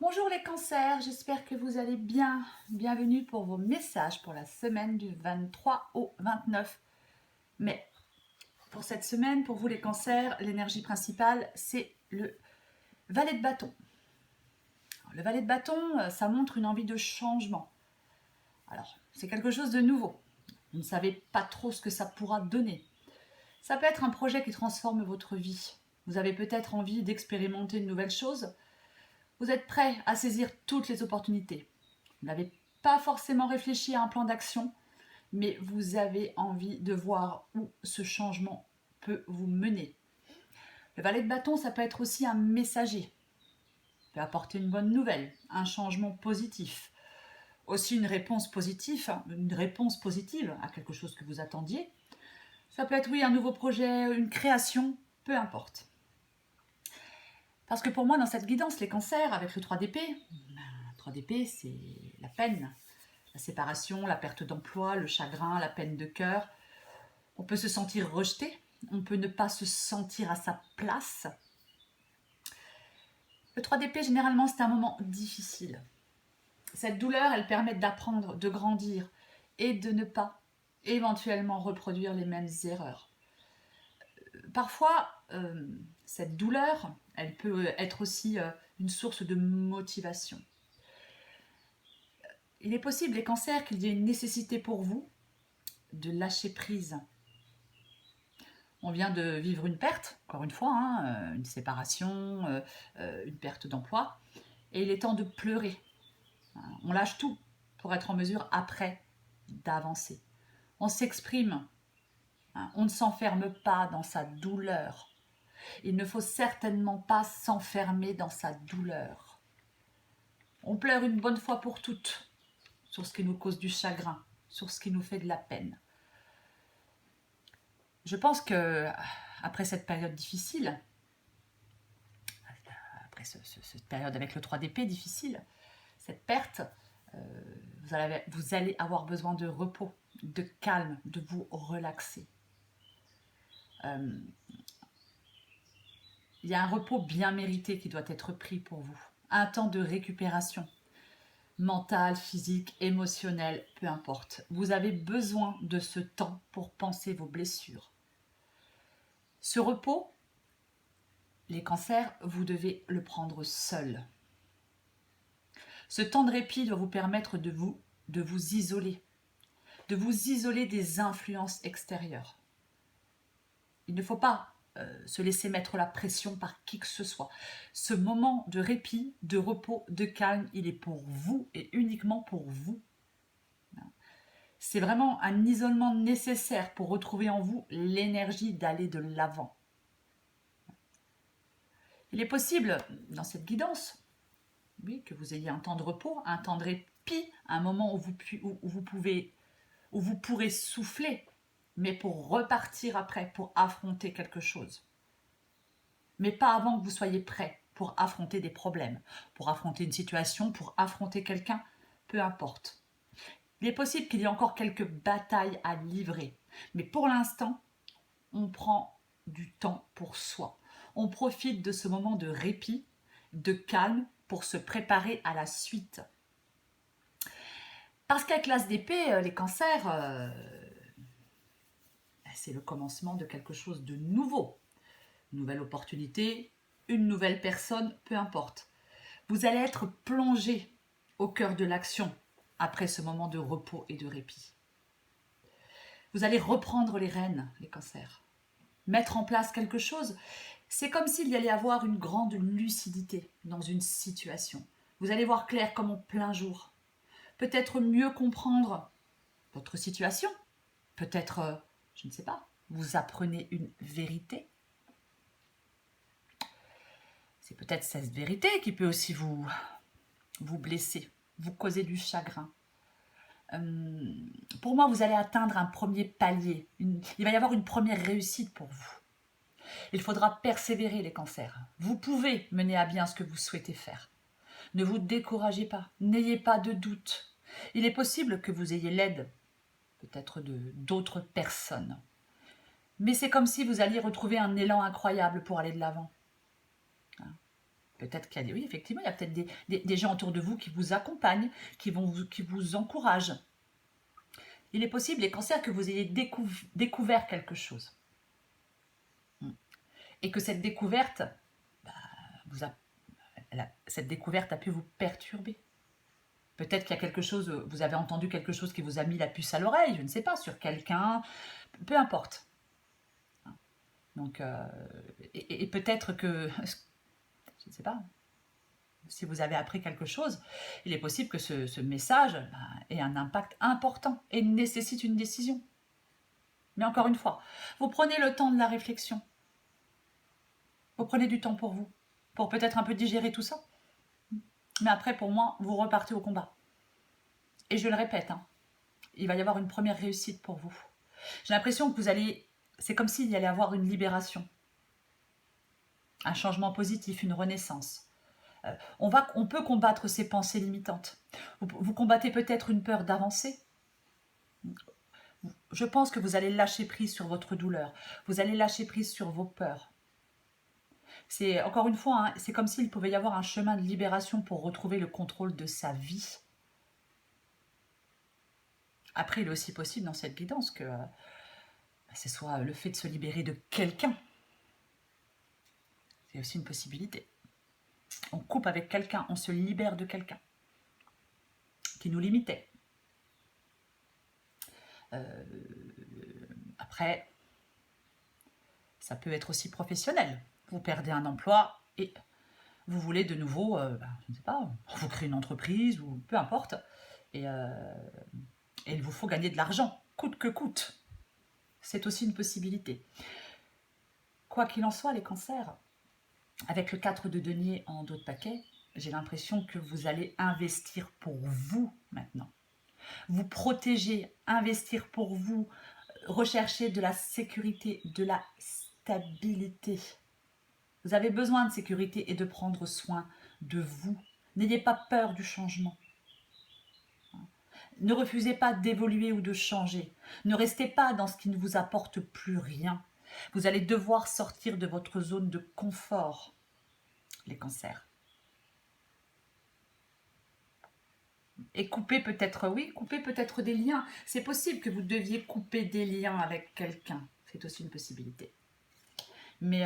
Bonjour les cancers, j'espère que vous allez bien. Bienvenue pour vos messages pour la semaine du 23 au 29 mai. Pour cette semaine, pour vous les cancers, l'énergie principale, c'est le valet de bâton. Alors, le valet de bâton, ça montre une envie de changement. Alors, c'est quelque chose de nouveau. Vous ne savez pas trop ce que ça pourra donner. Ça peut être un projet qui transforme votre vie. Vous avez peut-être envie d'expérimenter une nouvelle chose. Vous êtes prêt à saisir toutes les opportunités. Vous n'avez pas forcément réfléchi à un plan d'action, mais vous avez envie de voir où ce changement peut vous mener. Le valet de bâton, ça peut être aussi un messager. Il peut apporter une bonne nouvelle, un changement positif. Aussi une réponse positive à quelque chose que vous attendiez. Ça peut être, oui, un nouveau projet, une création, peu importe. Parce que pour moi, dans cette guidance, les cancers, avec le 3 d'épée, 3 d'épée, c'est la peine, la séparation, la perte d'emploi, le chagrin, la peine de cœur. On peut se sentir rejeté, on peut ne pas se sentir à sa place. Le 3 d'épée, généralement, c'est un moment difficile. Cette douleur, elle permet d'apprendre, de grandir et de ne pas éventuellement reproduire les mêmes erreurs. Parfois, cette douleur, elle peut être aussi une source de motivation. Il est possible, les cancers, qu'il y ait une nécessité pour vous de lâcher prise. On vient de vivre une perte, encore une fois, une séparation, une perte d'emploi, et il est temps de pleurer. On lâche tout pour être en mesure, après, d'avancer. On s'exprime, on ne s'enferme pas dans sa douleur. Il ne faut certainement pas s'enfermer dans sa douleur. On pleure une bonne fois pour toutes sur ce qui nous cause du chagrin, sur ce qui nous fait de la peine. Je pense que après cette période difficile, après cette période avec le 3 d'épée difficile, cette perte, vous allez avoir besoin de repos, de calme, de vous relaxer. Il y a un repos bien mérité qui doit être pris pour vous. Un temps de récupération, mentale, physique, émotionnelle, peu importe. Vous avez besoin de ce temps pour penser vos blessures. Ce repos, les cancers, vous devez le prendre seul. Ce temps de répit doit vous permettre de vous isoler, de vous isoler des influences extérieures. Il ne faut pas se laisser mettre la pression par qui que ce soit. Ce moment de répit, de repos, de calme, il est pour vous et uniquement pour vous. C'est vraiment un isolement nécessaire pour retrouver en vous l'énergie d'aller de l'avant. Il est possible, dans cette guidance, oui, que vous ayez un temps de repos, un temps de répit, un moment où vous pourrez souffler, mais pour repartir après, pour affronter quelque chose. Mais pas avant que vous soyez prêt pour affronter des problèmes, pour affronter une situation, pour affronter quelqu'un, peu importe. Il est possible qu'il y ait encore quelques batailles à livrer, mais pour l'instant, on prend du temps pour soi. On profite de ce moment de répit, de calme, pour se préparer à la suite. Parce qu'avec l'as d'épée, les cancers, c'est le commencement de quelque chose de nouveau. Une nouvelle opportunité, une nouvelle personne, peu importe. Vous allez être plongé au cœur de l'action après ce moment de repos et de répit. Vous allez reprendre les rênes, les cancers. Mettre en place quelque chose, c'est comme s'il y allait avoir une grande lucidité dans une situation. Vous allez voir clair comme en plein jour. Peut-être mieux comprendre votre situation. Peut-être, je ne sais pas, vous apprenez une vérité. C'est peut-être cette vérité qui peut aussi vous blesser, vous causer du chagrin. Pour moi, vous allez atteindre un premier palier. Il va y avoir une première réussite pour vous. Il faudra persévérer, les cancers. Vous pouvez mener à bien ce que vous souhaitez faire. Ne vous découragez pas, n'ayez pas de doute. Il est possible que vous ayez l'aide, peut-être d'autres personnes. Mais c'est comme si vous alliez retrouver un élan incroyable pour aller de l'avant. Peut-être qu'il y a oui, effectivement, il y a peut-être des gens autour de vous qui vous accompagnent, qui vous encouragent. Il est possible, les cancers, que vous ayez découvert quelque chose. Et que cette découverte, cette découverte a pu vous perturber. Peut-être qu'il y a quelque chose, vous avez entendu quelque chose qui vous a mis la puce à l'oreille, je ne sais pas, sur quelqu'un, peu importe. Donc, et peut-être que, je ne sais pas, si vous avez appris quelque chose, il est possible que ce message ait un impact important et nécessite une décision. Mais encore une fois, vous prenez le temps de la réflexion. Vous prenez du temps pour peut-être un peu digérer tout ça. Mais après, pour moi, vous repartez au combat. Et je le répète, il va y avoir une première réussite pour vous. J'ai l'impression que vous allez... C'est comme s'il y allait avoir une libération. Un changement positif, une renaissance. On peut combattre ces pensées limitantes. Vous combattez peut-être une peur d'avancer. Je pense que vous allez lâcher prise sur votre douleur. Vous allez lâcher prise sur vos peurs. C'est, encore une fois, c'est comme s'il pouvait y avoir un chemin de libération pour retrouver le contrôle de sa vie. Après, il est aussi possible dans cette guidance que ce soit le fait de se libérer de quelqu'un. C'est aussi une possibilité. On coupe avec quelqu'un, on se libère de quelqu'un qui nous limitait. Après, ça peut être aussi professionnel. Vous perdez un emploi et vous voulez de nouveau, je ne sais pas, vous créez une entreprise ou peu importe. Et il vous faut gagner de l'argent, coûte que coûte. C'est aussi une possibilité. Quoi qu'il en soit, les cancers, avec le 4 de denier en dos de paquet, j'ai l'impression que vous allez investir pour vous maintenant. Vous protéger, investir pour vous, rechercher de la sécurité, de la stabilité. Vous avez besoin de sécurité et de prendre soin de vous. N'ayez pas peur du changement. Ne refusez pas d'évoluer ou de changer. Ne restez pas dans ce qui ne vous apporte plus rien. Vous allez devoir sortir de votre zone de confort, les cancers. Et couper peut-être des liens. C'est possible que vous deviez couper des liens avec quelqu'un. C'est aussi une possibilité. Mais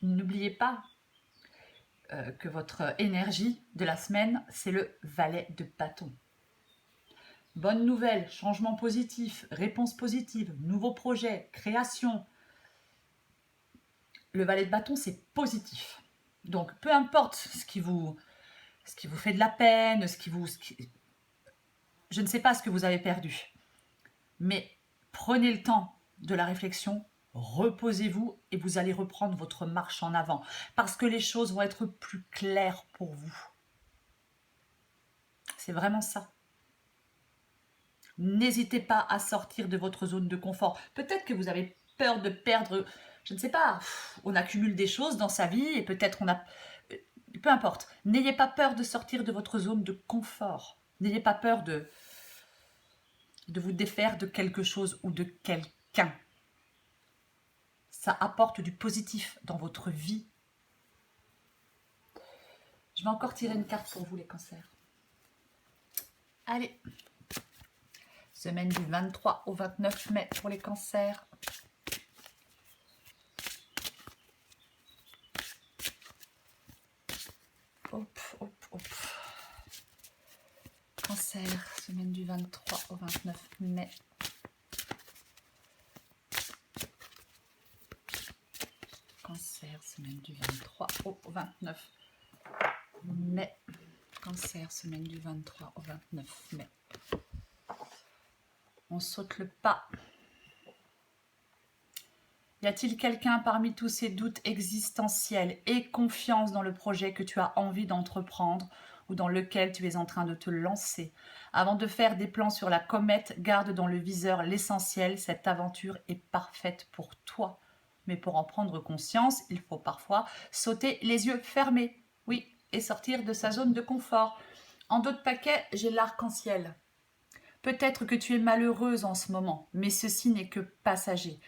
n'oubliez pas que votre énergie de la semaine, c'est le valet de bâton. Bonne nouvelle, changement positif, réponse positive, nouveau projet, création. Le valet de bâton, c'est positif. Donc, peu importe ce qui vous fait de la peine, je ne sais pas ce que vous avez perdu. Mais prenez le temps de la réflexion, reposez-vous et vous allez reprendre votre marche en avant. Parce que les choses vont être plus claires pour vous. C'est vraiment ça. N'hésitez pas à sortir de votre zone de confort. Peut-être que vous avez peur de perdre, je ne sais pas, on accumule des choses dans sa vie et peut-être on a... Peu importe, n'ayez pas peur de sortir de votre zone de confort. N'ayez pas peur de vous défaire de quelque chose ou de quelqu'un. Ça apporte du positif dans votre vie. Je vais encore tirer une carte pour vous, les cancers. Allez. Semaine du 23 au 29 mai pour les cancers. Hop, hop, hop. Cancer, semaine du 23 au 29 mai. Cancer, semaine du 23 au 29 mai. Cancer, semaine du 23 au 29 mai. On saute le pas. Y a-t-il quelqu'un parmi tous ces doutes existentiels et confiance dans le projet que tu as envie d'entreprendre ou dans lequel tu es en train de te lancer? Avant de faire des plans sur la comète, garde dans le viseur l'essentiel. Cette aventure est parfaite pour toi. Mais pour en prendre conscience, il faut parfois sauter les yeux fermés. Oui, et sortir de sa zone de confort. En dos de paquet, j'ai l'arc-en-ciel. Peut-être que tu es malheureuse en ce moment, mais ceci n'est que passager.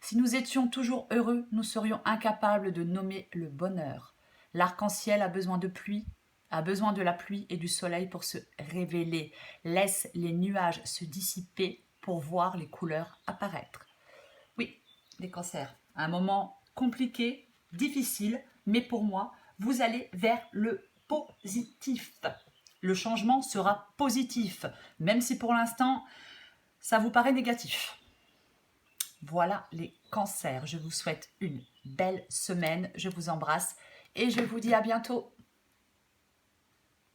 Si nous étions toujours heureux, nous serions incapables de nommer le bonheur. L'arc-en-ciel a besoin de pluie, a besoin de la pluie et du soleil pour se révéler. Laisse les nuages se dissiper pour voir les couleurs apparaître. Oui, les cancers, un moment compliqué, difficile, mais pour moi, vous allez vers le positif. Le changement sera positif, même si pour l'instant, ça vous paraît négatif. Voilà les cancers. Je vous souhaite une belle semaine. Je vous embrasse et je vous dis à bientôt.